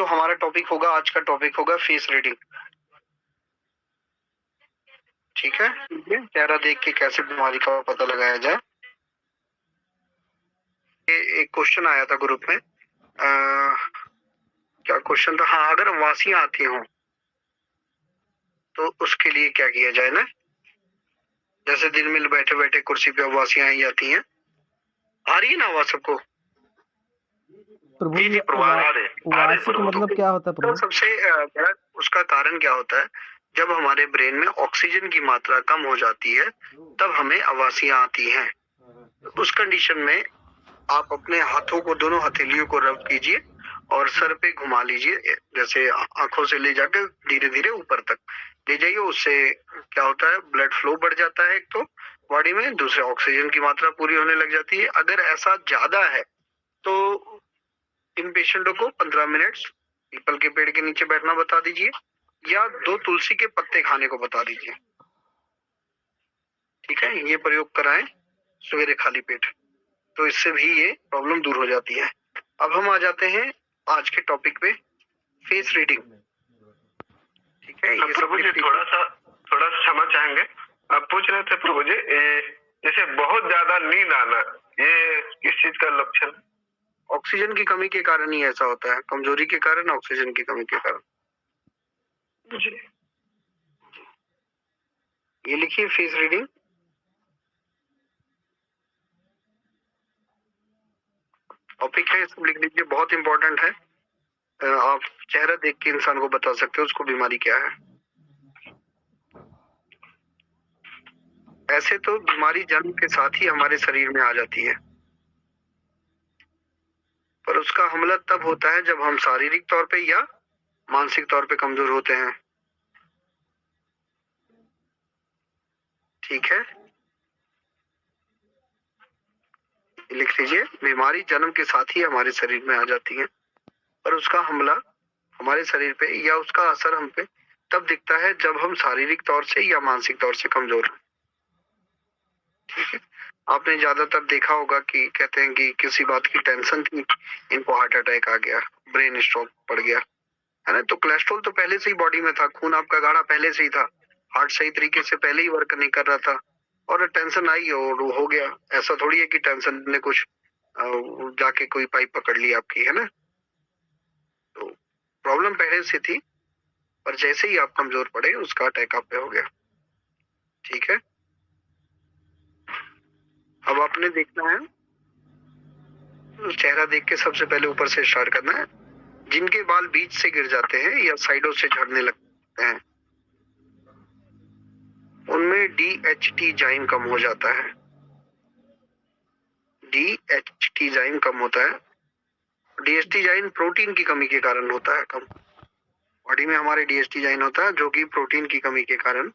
बच्चों हमारा टॉपिक होगा, आज का टॉपिक होगा फेस रीडिंग। ठीक है, चेहरा देख के कैसे बीमारी का पता लगाया जाए। एक क्वेश्चन आया था ग्रुप में, क्या क्वेश्चन था? हाँ, अगर वासियां आती हों तो उसके लिए क्या किया जाए ना। जैसे दिन में बैठे बैठे कुर्सी पे वासियां आई जाती हैं। आ रही है ना आवाज सबको? प्रभु जी वासी का मतलब क्या होता है प्रभु? तो सबसे बड़ा उसका कारण क्या होता है, जब हमारे ब्रेन में ऑक्सीजन की मात्रा कम हो जाती है तब हमें आवासियां आती हैं। उस कंडीशन में आप अपने हाथों को, दोनों हथेलियों को रब कीजिए और सर पे घुमा लीजिए, जैसे आंखों से ले जाकर धीरे धीरे ऊपर तक ले जाइए। उससे क्या होता है, ब्लड फ्लो बढ़ जाता है एक तो बॉडी में, दूसरे ऑक्सीजन की मात्रा पूरी होने लग जाती है। अगर ऐसा ज्यादा है तो इन पेशेंटों को 15 मिनट पीपल के पेड़ के नीचे बैठना बता दीजिए या 2 तुलसी के पत्ते खाने को बता दीजिए। ठीक है, ये प्रयोग कराएं सवेरे खाली पेट, तो इससे भी ये प्रॉब्लम दूर हो जाती है। अब हम आ जाते हैं आज के टॉपिक पे, फेस रीडिंग। ठीक है, ये प्रभु जी थोड़ा सा क्षमा चाहेंगे। आप पूछ रहे थे प्रभु जी, जैसे बहुत ज्यादा नींद आना, ये किस चीज का लक्षण? ऑक्सीजन की कमी के कारण ही ऐसा होता है, कमजोरी के कारण, ऑक्सीजन की कमी के कारण। जी, ये लिखिए फेस रीडिंग। टॉपिक है, इसको लिख लीजिए, बहुत इंपॉर्टेंट है। आप चेहरा देख के इंसान को बता सकते हो उसको बीमारी क्या है। ऐसे तो बीमारी जन्म के साथ ही हमारे शरीर में आ जाती है, पर उसका हमला तब होता है जब हम शारीरिक तौर पे या मानसिक तौर पे कमजोर होते हैं। ठीक है, लिख लीजिए, बीमारी जन्म के साथ ही हमारे शरीर में आ जाती है, पर उसका हमला हमारे शरीर पे या उसका असर हम पे तब दिखता है जब हम शारीरिक तौर से या मानसिक तौर से कमजोर हैं। ठीक है, आपने ज्यादातर देखा होगा कि कहते हैं कि किसी बात की टेंशन थी, इनको हार्ट अटैक आ गया, ब्रेन स्ट्रोक पड़ गया, है ना। तो कोलेस्ट्रॉल तो पहले से ही बॉडी में था, खून आपका गाढ़ा पहले से ही था, हार्ट सही तरीके से पहले ही वर्क नहीं कर रहा था, और टेंशन आई और हो गया। ऐसा थोड़ी है कि टेंशन ने कुछ जाके कोई पाइप पकड़ ली आपकी, है ना। तो प्रॉब्लम पहले से थी, पर जैसे ही आप कमजोर पड़े उसका अटैक आप पे हो गया। ठीक है, अब आपने देखना है, चेहरा देख के सबसे पहले ऊपर से स्टार्ट करना है। जिनके बाल बीच से गिर जाते हैं या साइडों से झड़ने लगते हैं उनमें DHT जाइम कम हो जाता है। DHT जाइम कम होता है। DHT जाइम प्रोटीन की कमी के कारण होता है कम। बॉडी में हमारे DHT जाइम होता है जो कि प्रोटीन की कमी के कारण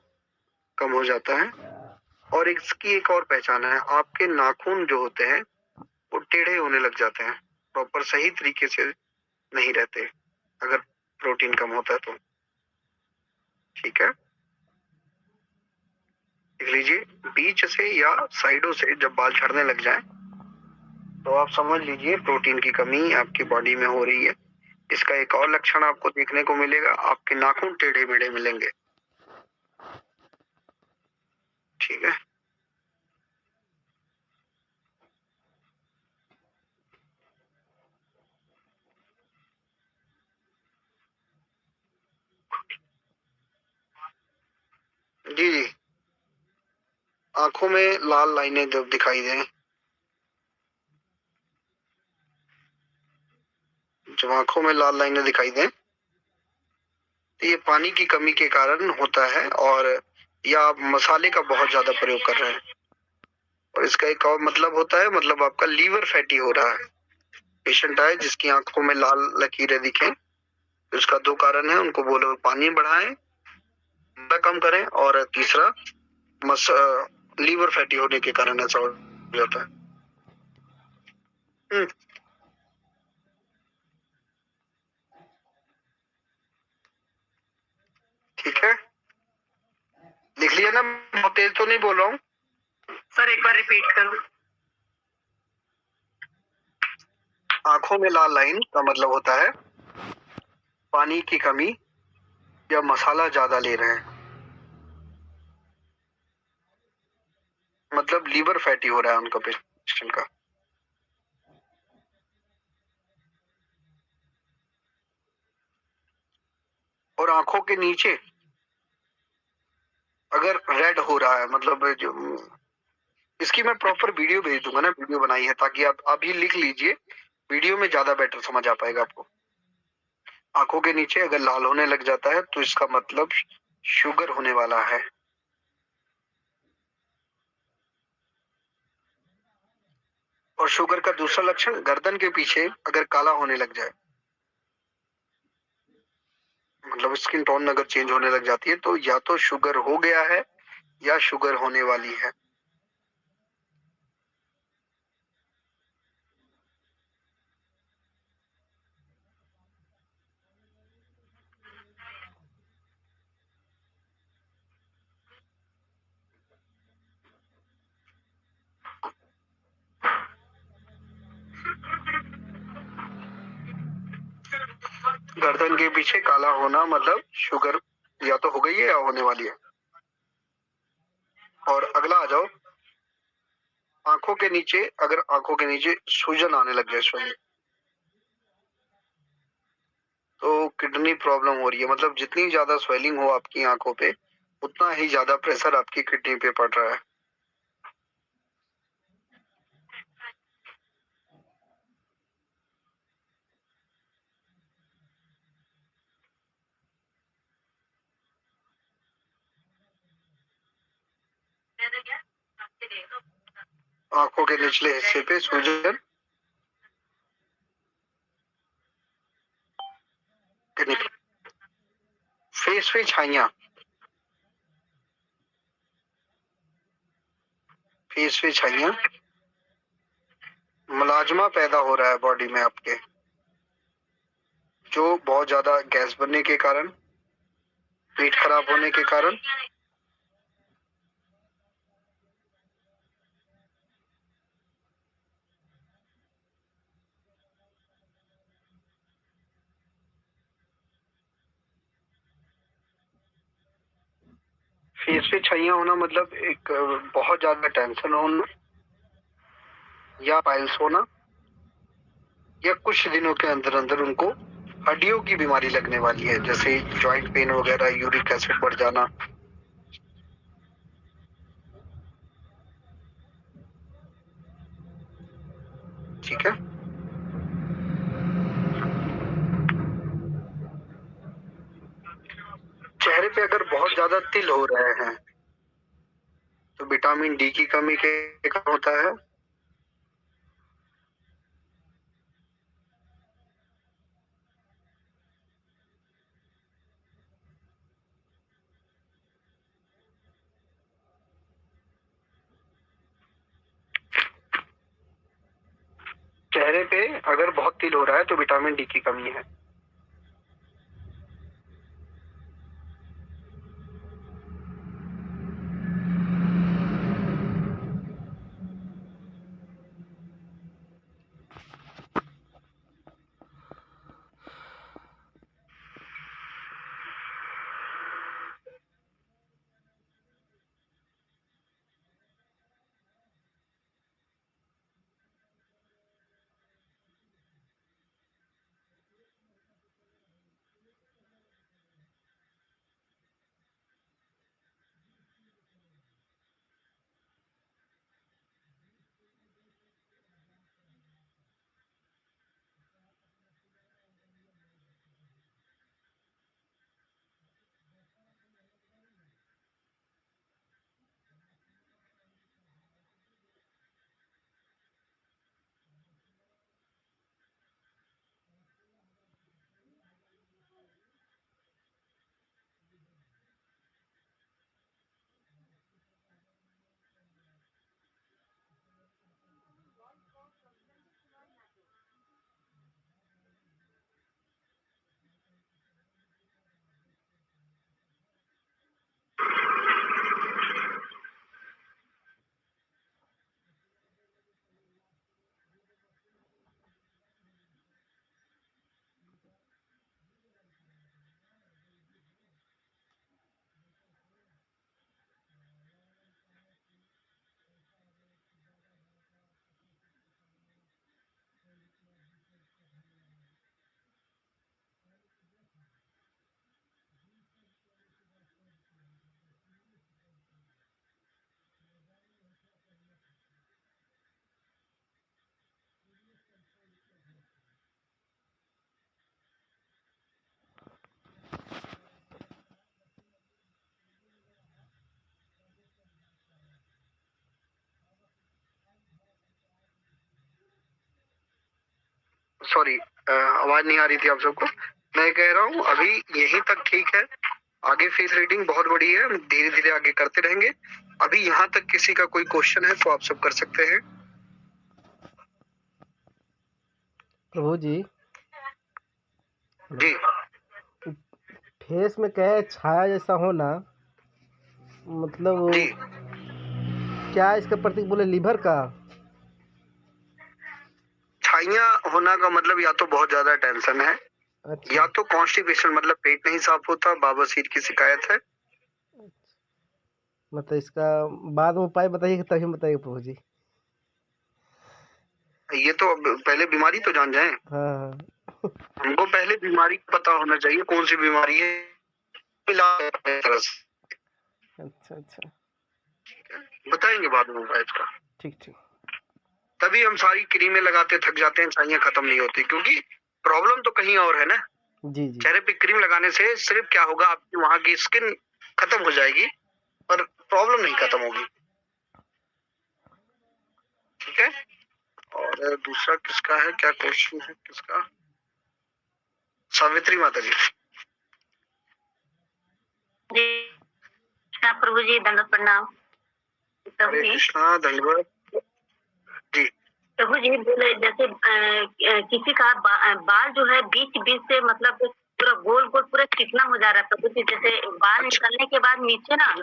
कम हो जाता है। और इसकी एक और पहचान है, आपके नाखून जो होते हैं वो टेढ़े होने लग जाते हैं, प्रॉपर सही तरीके से नहीं रहते अगर प्रोटीन कम होता है तो। ठीक है, देख लीजिए, बीच से या साइडों से जब बाल झड़ने लग जाए तो आप समझ लीजिए प्रोटीन की कमी आपकी बॉडी में हो रही है। इसका एक और लक्षण आपको देखने को मिलेगा, आपके नाखून टेढ़े मेढ़े मिलेंगे। ठीक है, जी जी, आंखों में लाल लाइनें जब दिखाई दें, जब आंखों में लाल लाइनें दिखाई दें तो ये पानी की कमी के कारण होता है, और या आप मसाले का बहुत ज्यादा प्रयोग कर रहे हैं। और इसका एक और मतलब होता है, मतलब आपका लीवर फैटी हो रहा है। पेशेंट आए जिसकी आंखों में लाल लकीरें दिखें, उसका 2 कारण है, उनको बोलो पानी बढ़ाएं, कम करें, और तीसरा लीवर फैटी होने के कारण ऐसा हो जाता है। ठीक है, लिख लिया ना? बहुत तेज तो नहीं बोल रहा हूँ सर, एक बार रिपीट करो। आंखों में लाल लाइन का मतलब होता है पानी की कमी या मसाला ज्यादा ले रहे हैं, मतलब लीवर फैटी हो रहा है उनका, पेशेंट का। और आंखों के नीचे अगर रेड हो रहा है, मतलब जो, इसकी मैं प्रॉपर वीडियो भेज दूंगा ना, वीडियो बनाई है, ताकि आप अभी लिख लीजिए, वीडियो में ज्यादा बेटर समझ आ पाएगा आपको। आंखों के नीचे अगर लाल होने लग जाता है तो इसका मतलब शुगर होने वाला है। और शुगर का दूसरा लक्षण, गर्दन के पीछे अगर काला होने लग जाए, मतलब स्किन टोन अगर चेंज होने लग जाती है, तो या तो शुगर हो गया है या शुगर होने वाली है। गर्दन के पीछे काला होना मतलब शुगर या तो हो गई है या होने वाली है। और अगला आ जाओ, आंखों के नीचे, अगर आंखों के नीचे सूजन आने लग जाए, स्वयं, तो किडनी प्रॉब्लम हो रही है। मतलब जितनी ज्यादा स्वेलिंग हो आपकी आंखों पे, उतना ही ज्यादा प्रेशर आपकी किडनी पे पड़ रहा है। आंखों के निचले हिस्से पे सूजन, फेस पे छाइयां, फेस पे छाइयां, मुलाजमा पैदा हो रहा है बॉडी में आपके, जो बहुत ज्यादा गैस बनने के कारण, पेट खराब होने के कारण। फेस पे छाइयां होना मतलब एक बहुत ज्यादा टेंशन होना, या पाइल्स होना, या कुछ दिनों के अंदर अंदर उनको हड्डियों की बीमारी लगने वाली है, जैसे जॉइंट पेन वगैरह, यूरिक एसिड बढ़ जाना। ठीक है। चेहरे पे अगर बहुत ज्यादा तिल हो रहे हैं तो विटामिन डी की कमी के कारण होता है। चेहरे पे अगर बहुत तिल हो रहा है तो विटामिन डी की कमी है। सॉरी, आवाज नहीं आ रही थी आप सबको। मैं कह रहा हूँ अभी यहीं तक ठीक है, आगे फेस रीडिंग बहुत बड़ी है, धीरे धीरे आगे करते रहेंगे। अभी यहाँ तक किसी का कोई क्वेश्चन है तो आप सब कर सकते हैं। प्रभु जी जी, फेस में क्या है, छाया जैसा होना, मतलब जी, क्या इसका प्रतीक बोले, लीवर का? छाइयाँ होना का मतलब या तो बहुत ज्यादा टेंशन है, अच्छा, या तो कॉन्स्टिपेशन मतलब पेट नहीं साफ होता, बवासीर की शिकायत है। मतलब इसका बाद में उपाय बताइए, तभी बताइए प्रभु जी। ये तो अब पहले बीमारी तो जान जाएं। हाँ, हमको पहले बीमारी पता होना चाहिए, कौन सी बीमारी है, इलाज है तरह से। अच्छा अच्छा, बताएंगे बाद में उपाय इसका। ठीक ठीक। तभी हम सारी क्रीमें लगाते थक जाते हैं, छाइयाँ खत्म नहीं होती, क्योंकि प्रॉब्लम तो कहीं और है ना। जी जी, चेहरे पे क्रीम लगाने से सिर्फ क्या होगा, आपकी वहां की स्किन खत्म हो जाएगी, पर प्रॉब्लम नहीं खत्म होगी। ठीक है। और दूसरा किसका है, क्या क्वेश्चन है किसका? सावित्री माता जी। जी प्रभु जी, दंडवत प्रणाम। प्रभु हरे जी, कृष्णा, धन्यवाद जी। प्रभु जी बोले जैसे किसी का बाल जो है बीच बीच से मतलब पूरा गोल गोल पूरा चिकना हो जा रहा है प्रभु जी, जैसे बाल निकलने के बाद नीचे ना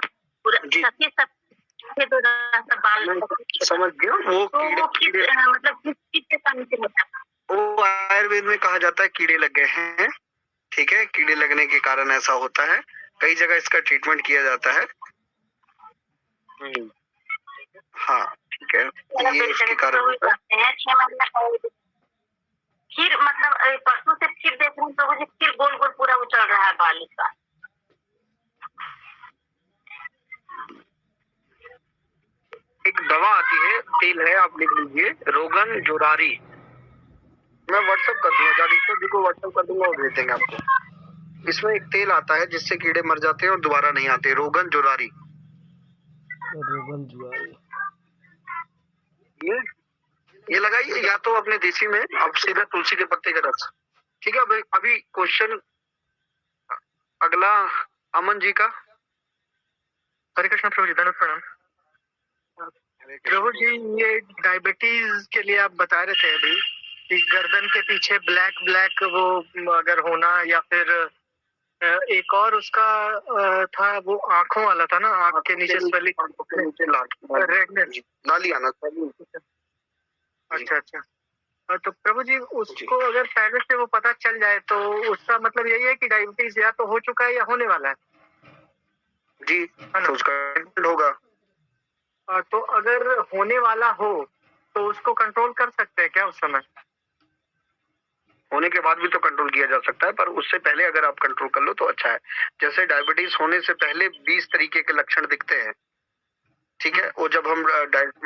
पूरा जी। सफेद हो रहा था बाल। मैं समझ गया। वो तो वो किस कीड़े, मतलब किस के कारण से होता है? वो आयुर्वेद में कहा जाता है कीड़े लग गए हैं। ठीक है, कीड़े लगने के कारण ऐसा होता है, कई जगह इसका ट्रीटमेंट किया जाता है। हाँ, ठीक है, ये इसके कारण होता है। 6 महीने फिर मतलब परसों से फिर देख रहे हैं प्रभु जी, फिर गोल गोल पूरा उछल रहा है बाल इसका। एक दवा आती है, तेल है, आप लिख लीजिए, रोगन जोरारी। मैं व्हाट्सएप कर दूंगा, जागीश्वर जी को व्हाट्सएप कर दूंगा, वो भेज देंगे आपको। इसमें एक तेल आता है जिससे कीड़े मर जाते हैं और दोबारा नहीं आते, रोगन जोरारी। रोगन जुआरी। ये लगाइए, या तो अपने देसी में अब सीधा तुलसी के पत्ते का रस। ठीक है। अभी क्वेश्चन अगला अमन जी का। हरे कृष्ण प्रभु जी, धन्यवाद प्रणाम। प्रभु जी, ये डायबिटीज के लिए आप बता रहे थे अभी कि गर्दन के पीछे ब्लैक ब्लैक वो अगर होना, या फिर एक और उसका था वो आंखों वाला था ना, आंख के नीचे स्वेलिंग, रेडनेस, नाली आना। अच्छा अच्छा। तो प्रभु जी उसको अगर पहले से वो पता चल जाए तो उसका मतलब यही है कि डायबिटीज या तो हो चुका है या होने वाला है जी, तो उसका ट्रीटमेंट होगा। तो अगर होने वाला हो तो उसको कंट्रोल कर सकते हैं क्या उस समय? होने के बाद भी तो कंट्रोल किया जा सकता है, पर उससे पहले अगर आप कंट्रोल कर लो तो अच्छा है। जैसे डायबिटीज होने से पहले 20 तरीके के लक्षण दिखते हैं। ठीक है, वो जब हम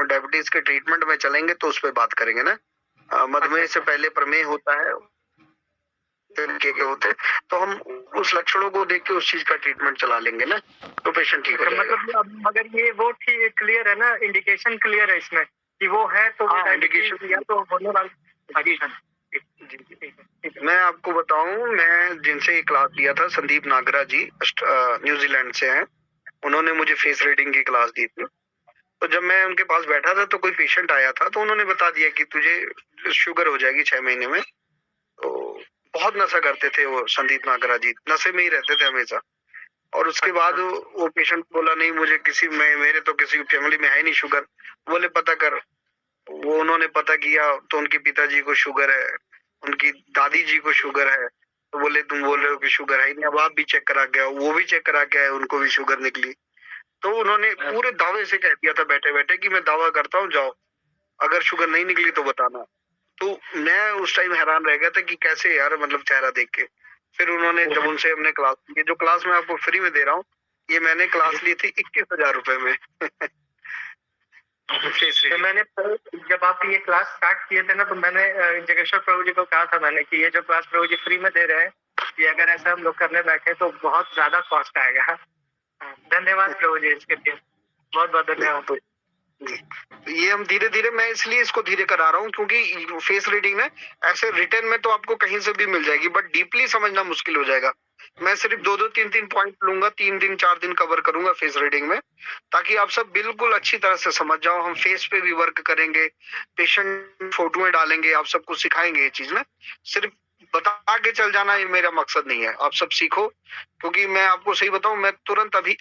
डायबिटीज के ट्रीटमेंट में चलेंगे तो उस पर बात करेंगे ना। मधुमेह से पहले प्रमेह होता है, तरीके के होते हैं, तो हम उस लक्षणों को देख के उस चीज का ट्रीटमेंट चला लेंगे ना, तो पेशेंट ठीक हो जाएगा। मतलब अगर ये वो ठीक क्लियर है ना, इंडिकेशन क्लियर है इसमें कि वो है, तो हाँ, इंडिकेशन या तो होने वाला। मैं आपको बताऊं, मैं जिनसे क्लास लिया था, संदीप नागरा जी न्यूजीलैंड से हैं, उन्होंने मुझे फेस रीडिंग की क्लास दी थी। तो जब मैं उनके पास बैठा था तो कोई पेशेंट आया था, तो उन्होंने बता दिया कि तुझे शुगर हो जाएगी 6 महीने में। तो बहुत नशा करते थे वो संदीप नागरा जी, नशे में ही रहते थे हमेशा। और उसके बाद वो पेशेंट बोला, नहीं मुझे मेरे तो किसी फैमिली में है नहीं शुगर। बोले पता कर। वो उन्होंने पता किया तो उनके पिताजी को शुगर है, उनकी दादी जी को शुगर है। तो बोले तुम बोल रहे हो कि शुगर है ही नहीं, अब आप भी चेक करा के आओ। वो भी चेक करा के आए, उनको भी शुगर निकली। तो उन्होंने पूरे दावे से कह दिया था बैठे बैठे कि मैं दावा करता हूँ, जाओ अगर शुगर नहीं निकली तो बताना। तो मैं उस टाइम हैरान रह गया था कि कैसे यार, मतलब चेहरा देख के। फिर उन्होंने जब उनसे हमने क्लास ली, जो क्लास मैं आपको फ्री में दे रहा हूँ, ये मैंने क्लास ली थी 21,000 रुपए में। तो मैंने जब आप ये क्लास स्टार्ट किए थे ना, तो मैंने जगेश्वर प्रभु जी को कहा था मैंने कि ये जो क्लास प्रभु जी फ्री में दे रहे हैं, ये अगर ऐसा हम लोग करने बैठे तो बहुत ज्यादा कॉस्ट आएगा। धन्यवाद प्रभु जी इसके लिए, बहुत बहुत धन्यवाद। तो ये हम धीरे धीरे, मैं इसलिए इसको धीरे करा रहा हूँ क्योंकि फेस रीडिंग में ऐसे रिटर्न में तो आपको कहीं से भी मिल जाएगी, बट डीपली समझना मुश्किल हो जाएगा। मैं सिर्फ 2-2, 3-3 पॉइंट लूंगा, 3 दिन 4 दिन कवर करूंगा फेस रीडिंग में, ताकि आप सब बिल्कुल अच्छी तरह से समझ जाओ। हम फेस पे भी वर्क करेंगे, पेशेंट फोटोएं डालेंगे, आप सबको सिखाएंगे ये चीज ना। सिर्फ बता के चल जाना ये मेरा मकसद नहीं है, आप सब सीखो। क्योंकि मैं आपको सही बताऊं, मैं तुरंत अभी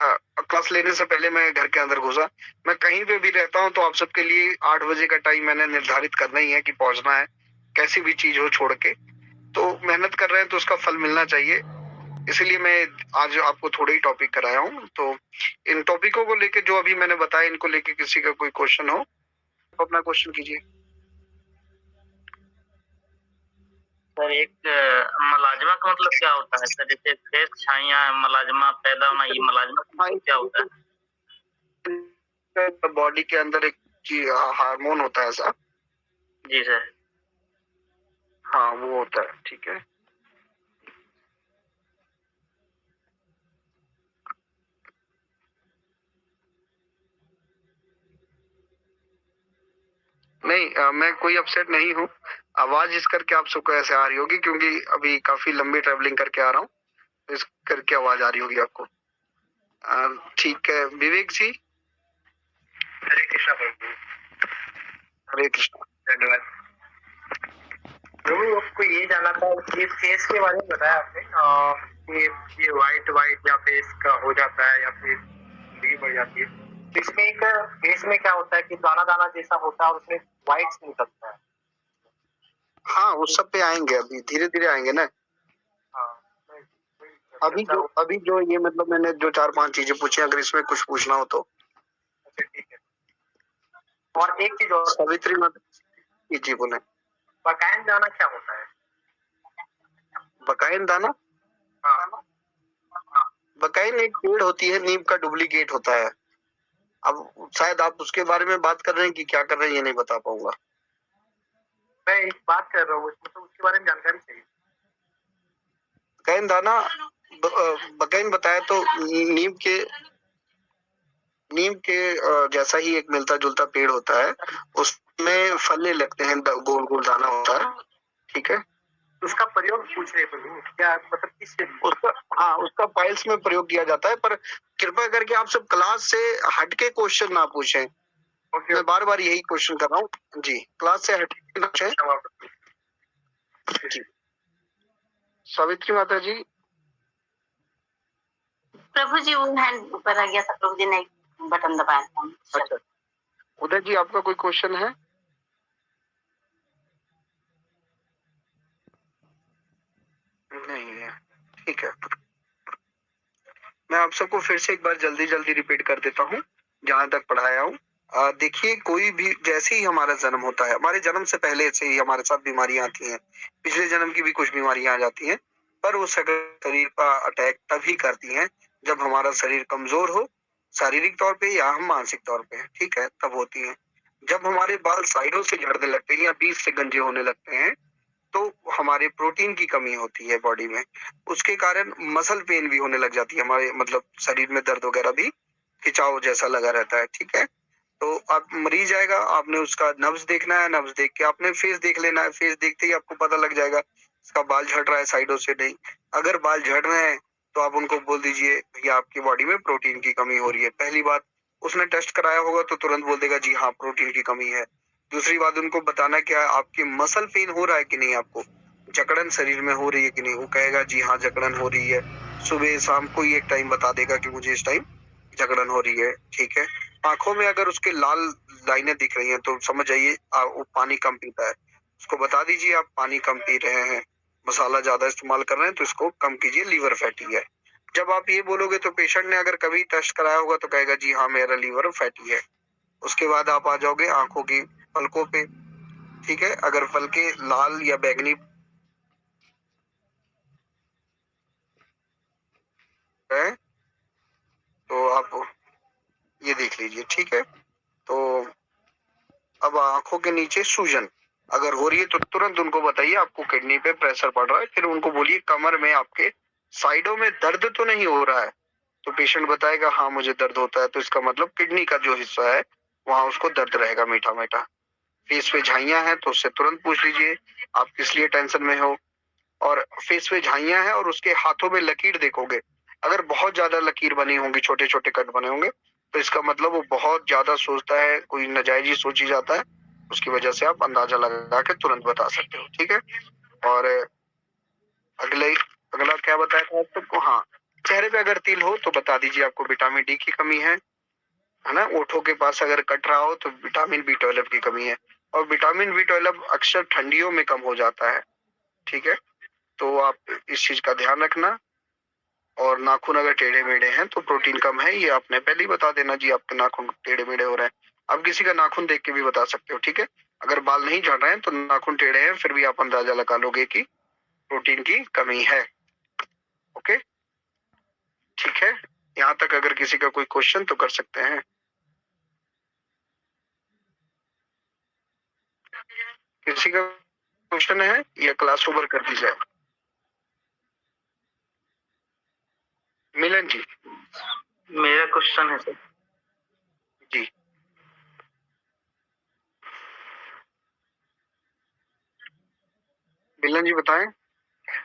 क्लास लेने से पहले मैं घर के अंदर घुसा। मैं कहीं पे भी रहता हूँ तो आप सबके लिए 8 बजे का टाइम मैंने निर्धारित करना ही है कि पहुंचना है, कैसी भी चीज हो छोड़ के। तो मेहनत कर रहे हैं तो उसका फल मिलना चाहिए, इसलिए मैं आज आपको थोड़े ही टॉपिक कराया हूँ। तो इन टॉपिकों को लेके जो अभी मैंने बताया, इनको लेके किसी का कोई क्वेश्चन हो तो अपना क्वेश्चन कीजिए। सर एक मलाजमा का मतलब क्या होता है सर? जैसे फेस छाइयाँ मलाजमा पैदा होना, ये मलाजमा क्या होता है? बॉडी के अंदर एक हार्मोन होता है ऐसा। जी सर। हाँ वो होता है, ठीक है। नहीं मैं कोई अपसेट नहीं हूँ। आवाज इस करके आप सबको ऐसे आ रही होगी क्योंकि अभी काफी लंबी ट्रेवलिंग करके आ रहा हूँ, इस करके आवाज आ रही होगी आपको। ठीक है विवेक जी। हरे कृष्णा प्रभु। हरे कृष्णा। धन्यवाद प्रभु। आपको ये जानना था, ये फेस के बारे में बताया आपने, ये व्हाइट व्हाइट या फेस का हो जाता है या फिर भी बढ़ जाती है। इसमें एक फेस में क्या होता है कि दाना दाना जैसा होता है और उसमें व्हाइट निकलता है। हाँ उस सब पे आएंगे, अभी धीरे धीरे आएंगे ना। हाँ, अभी जो ये मतलब मैंने जो 4-5 चीजें पूछी, अगर इसमें कुछ पूछना हो तो। अच्छा ठीक है। और एक चीज और, सावित्री माता जी बोले। बकायन दाना क्या होता है? बकाइन दाना? हाँ। बकाइन एक पेड़ होती है, नीम का डुप्लीकेट होता है। अब शायद आप उसके बारे में बात कर रहे हैं कि क्या कर रहे हैं, ये नहीं बता पाऊंगा। मैं एक बात कर रहा हूँ, तो उसके बारे में जानकारी चाहिए। बकाइन दाना, बकाइन बताया तो नीम के जैसा ही एक मिलता जुलता पेड़ होता है, उसमें फले लगते हैं, गोल गोल दाना होता है, ठीक है। उसका प्रयोग पूछ रहे प्रभु, क्या मतलब किससे? उसका फाइल्स में प्रयोग किया जाता है, पर कृपया करके आप सब क्लास से हटके क्वेश्चन ना पूछें। मैं बार बार यही क्वेश्चन कर रहा हूँ जी, क्लास से हटके ना पूछें जी। सावित्री माता जी। प्रभु जी वो हैंड ऊपर आ गया था, प्रभु जी ने बटन दबाया था। अच्छा उदय जी, आपका कोई क्वेश्चन है? नहीं है, ठीक है। मैं आप सबको फिर से एक बार जल्दी जल्दी रिपीट कर देता हूँ जहां तक पढ़ाया हूँ। देखिए, कोई भी जैसे ही हमारा जन्म होता है, हमारे जन्म से पहले से ही हमारे साथ बीमारियां आती हैं, पिछले जन्म की भी कुछ बीमारियां आ जाती हैं, पर वो शरीर का अटैक तभी करती हैं जब हमारा शरीर कमजोर हो, शारीरिक तौर पे या हम मानसिक तौर पे, ठीक है, तब होती है। जब हमारे बाल साइडों से झड़ने लगते हैं या बीच से गंजे होने लगते हैं, तो हमारे प्रोटीन की कमी होती है बॉडी में, उसके कारण मसल पेन भी होने लग जाती है, हमारे मतलब शरीर में दर्द वगैरह भी, खिंचाव जैसा लगा रहता है, ठीक है। तो आप मरीज आएगा, आपने उसका नब्ज देखना है, नब्ज देख के आपने फेस देख लेना है, फेस देखते ही आपको पता लग जाएगा इसका बाल झड़ रहा है साइडों से नहीं। अगर बाल झड़ रहे हैं तो आप उनको बोल दीजिए भैया आपकी बॉडी में प्रोटीन की कमी हो रही है। पहली बात, उसने टेस्ट कराया होगा तो तुरंत बोल देगा जी हाँ प्रोटीन की कमी है। दूसरी बात, उनको बताना क्या है, आपकी मसल पेन हो रहा है कि नहीं, आपको जकड़न शरीर में हो रही है कि नहीं। वो कहेगा जी हाँ जकड़न हो रही है, सुबह शाम को ही एक टाइम बता देगा कि मुझे इस टाइम जकड़न हो रही है, ठीक है। आंखों में अगर उसके लाल लाइनें दिख रही हैं तो समझ जाइए वो पानी कम पीता है, उसको बता दीजिए आप पानी कम पी रहे हैं, मसाला ज्यादा इस्तेमाल कर रहे हैं तो इसको कम कीजिए, लीवर फैटी है। जब आप ये बोलोगे तो पेशेंट ने अगर कभी टेस्ट कराया होगा तो कहेगा जी हाँ मेरा लीवर फैटी है। उसके बाद आप आ जाओगे आंखों की पलकों पे, ठीक है। अगर पलके लाल या बैंगनी है तो आप ये देख लीजिए, ठीक है। तो अब आंखों के नीचे सूजन अगर हो रही है तो तुरंत उनको बताइए आपको किडनी पे प्रेशर पड़ रहा है। फिर उनको बोलिए कमर में आपके साइडों में दर्द तो नहीं हो रहा है, तो पेशेंट बताएगा हाँ मुझे दर्द होता है, तो इसका मतलब किडनी का जो हिस्सा है वहां उसको दर्द रहेगा मीठा मीठा। फेस पे झाइयां हैं तो उससे तुरंत पूछ लीजिए आप किस लिए टेंशन में हो। और फेस पे झाइयां हैं और उसके हाथों में लकीर देखोगे, अगर बहुत ज्यादा लकीर बनी होंगी, छोटे छोटे कट बने होंगे, तो इसका मतलब वो बहुत ज्यादा सोचता है, कोई नाजायज ही सोची जाता है। उसकी वजह से आप अंदाजा लगा के तुरंत बता सकते हो। ठीक है। और अगला क्या बताया था आपको? हाँ, चेहरे पे अगर तिल हो तो बता दीजिए आपको विटामिन डी की कमी है ना। ओठों के पास अगर कट रहा हो तो विटामिन B12 की कमी है। और विटामिन B12 अक्सर ठंडियों में कम हो जाता है। ठीक है, तो आप इस चीज का ध्यान रखना। और नाखून अगर टेढ़े मेढ़े हैं तो प्रोटीन कम है, ये आपने पहले ही बता देना जी आपके नाखून टेढ़े मेढ़े हो रहे हैं। आप किसी का नाखून देख के भी बता सकते हो। ठीक है, अगर बाल नहीं झड़ रहे हैं तो नाखून टेढ़े हैं, फिर भी आप अंदाजा लगा लोगे कि प्रोटीन की कमी है। ओके, ठीक है। यहाँ तक अगर किसी का कोई क्वेश्चन तो कर सकते हैं। किसी का क्वेश्चन है या क्लास ओवर कर दी जाए? मिलन जी। मेरा क्वेश्चन है सर। जी, मिलन जी बताएं।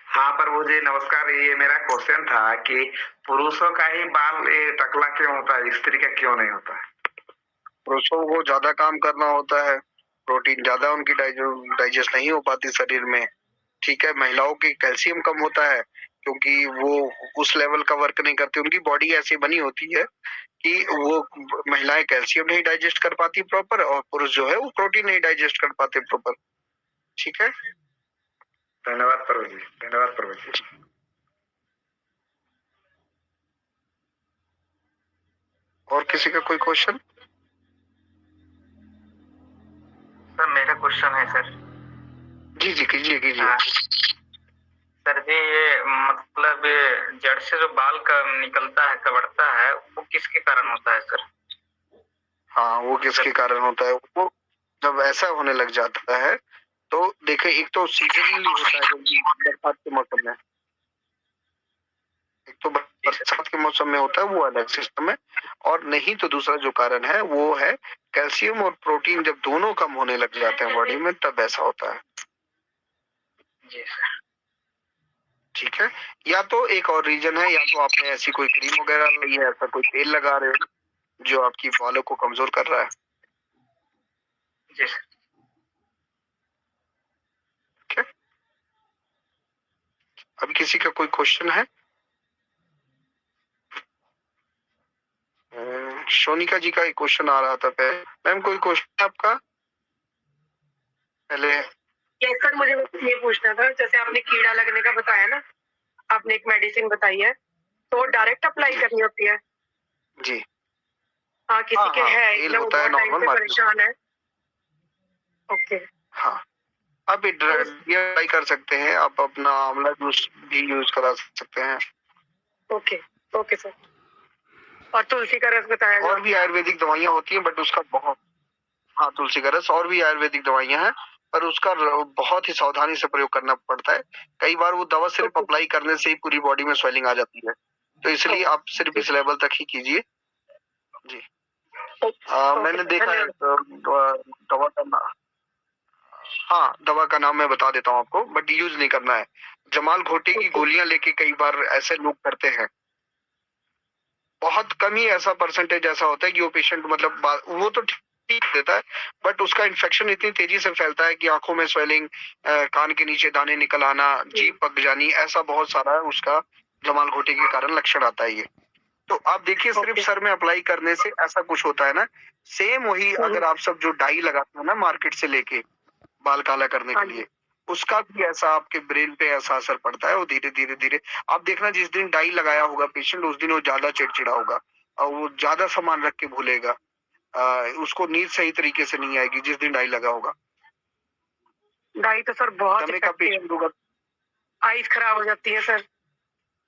हाँ प्रभु जी नमस्कार। ये मेरा क्वेश्चन था कि पुरुषों का ही बाल ये टकला क्यों होता है, स्त्री का क्यों नहीं होता है? पुरुषों को ज्यादा काम करना होता है, प्रोटीन ज्यादा उनकी डाइजेस्ट नहीं हो पाती शरीर में। ठीक है, महिलाओं की कैल्शियम कम होता है क्योंकि वो उस लेवल का वर्क नहीं करती, उनकी बॉडी ऐसी बनी होती है कि वो महिलाएं कैल्शियम नहीं डाइजेस्ट कर पाती प्रॉपर, और पुरुष जो है वो प्रोटीन नहीं डाइजेस्ट कर पाते प्रॉपर। ठीक है, धन्यवाद प्रभु जी, धन्यवाद प्रभु जी। और किसी का कोई क्वेश्चन? सर मेरा क्वेश्चन है सर। जी जी कीजिए कीजिए। हाँ। सर जी ये मतलब जड़ से जो बाल का निकलता है, कबड़ता है, वो किसके कारण होता है सर? हाँ, वो किसके कारण होता है? वो जब ऐसा होने लग जाता है तो देखिए, एक तो सीजनली होता है बरसात के मौसम में, एक तो बरसात के मौसम में होता है, वो अलग सिस्टम है। और नहीं तो दूसरा जो कारण है वो है कैल्शियम और प्रोटीन जब दोनों कम होने लग जाते हैं बॉडी में, तब ऐसा होता है। जी सर। ठीक है, या तो एक और रीजन है, या तो आपने ऐसी कोई क्रीम वगैरह ली है, ऐसा कोई तेल लगा रहे हो जो आपकी बालों को कमजोर कर रहा है। जी सर। ठीक है, अभी किसी का कोई क्वेश्चन है? सोनिका जी का एक क्वेश्चन आ रहा था पहले। मैम कोई क्वेश्चन आपका पहले? यस सर, मुझे ये पूछना था, जैसे आपने कीड़ा लगने का बताया ना, आपने एक मेडिसिन बताई है, तो डायरेक्ट अप्लाई करनी होती है? जी हाँ, किसी के है तेल एकदम होता है बहुत टाइम नॉर्मल से मार्केट। परेशान है। ओके, हाँ, आप ये ट्राई कर सकते हैं, आप अपना आंवला जूस भी यूज करा सकते हैं। Okay, okay sir. और तुलसी का रस बताया और भी आयुर्वेदिक दवाइयाँ होती हैं बट उसका बहुत, हाँ तुलसी का रस, और भी आयुर्वेदिक दवाइयाँ हैं पर उसका बहुत ही सावधानी से प्रयोग करना पड़ता है। कई बार वो दवा सिर्फ अप्लाई करने से ही पूरी बॉडी में स्वेलिंग आ जाती है, तो इसलिए आप सिर्फ इस लेवल तक ही कीजिए। जी मैंने देखा है दवा का नाम, हाँ दवा का नाम मैं बता देता हूँ आपको, बट यूज नहीं करना है। जमाल घोटे की गोलियां लेके कई बार ऐसे लोग करते हैं, बहुत कम ही ऐसा परसेंटेज ऐसा होता है कि वो पेशेंट मतलब वो तो ठीक देता है, बट उसका इन्फेक्शन इतनी तेजी से फैलता है कि आंखों में स्वेलिंग, कान के नीचे दाने निकल आना, जीभ पक जानी, ऐसा बहुत सारा है उसका जमाल घोटे के कारण लक्षण आता है ये। तो आप देखिए सिर्फ सर में अप्लाई करने से ऐसा कुछ होता है ना, सेम वही अगर आप सब जो डाई लगाते हैं ना मार्केट से लेके बाल काला करने के लिए, उसका भी ऐसा आपके ब्रेन पे ऐसा असर पड़ता है। वो धीरे धीरे धीरे आप देखना, जिस दिन डाई लगाया होगा पेशेंट उस दिन वो ज्यादा चिड़चिड़ा होगा और वो ज्यादा सामान रख के भूलेगा, उसको नींद सही तरीके से नहीं आएगी जिस दिन डाई लगा होगा। डाई तो सर बहुत दमे का पेशेंट होगा, आईज खराब हो जाती है सर,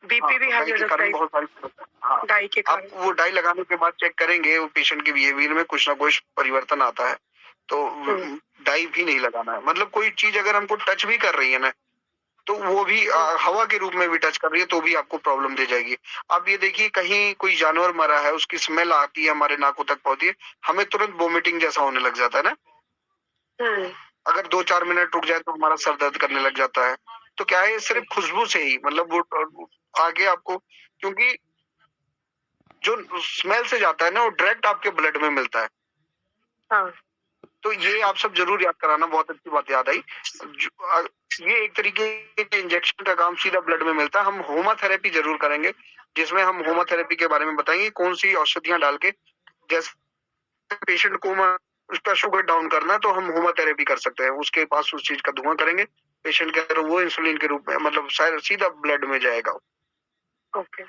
बीपी भी हाई हो जाता है बहुत सारी, हाँ डाई के आप कारण। वो डाई लगाने के बाद चेक करेंगे वो पेशेंट के बिहेवियर में कुछ ना कुछ परिवर्तन आता है। तो डाई भी नहीं लगाना है, मतलब कोई चीज अगर हमको टच भी कर रही है ना, तो वो भी हवा के रूप में भी टच कर रही है तो भी आपको प्रॉब्लम दे जाएगी। आप ये देखिए कहीं कोई जानवर मरा है, उसकी स्मेल आती है हमारे नाकों तक पहुंचती है, हमें तुरंत वोमिटिंग जैसा होने लग जाता है ना। अगर 2-4 मिनट रुक जाए तो हमारा सर दर्द करने लग जाता है। तो क्या है, सिर्फ खुशबू से ही मतलब वो आगे आपको, क्योंकि जो स्मेल से जाता है ना वो डायरेक्ट आपके ब्लड में मिलता है। हाँ। तो ये आप सब जरूर याद कराना, बहुत अच्छी बात याद आई। ये एक तरीके के इंजेक्शन का काम सीधा ब्लड में मिलता है। हम होमोथेरेपी जरूर करेंगे, जिसमें हम होमोथेरेपी के बारे में बताएंगे, कौन सी औषधियां डाल के, जैसे पेशेंट को उसका शुगर डाउन करना तो हम होमोथेरेपी कर सकते हैं, उसके पास उस चीज का धुआं करेंगे, पेशेंट के अंदर वो इंसुलिन के रूप में मतलब शायद सीधा ब्लड में जाएगा। ओके।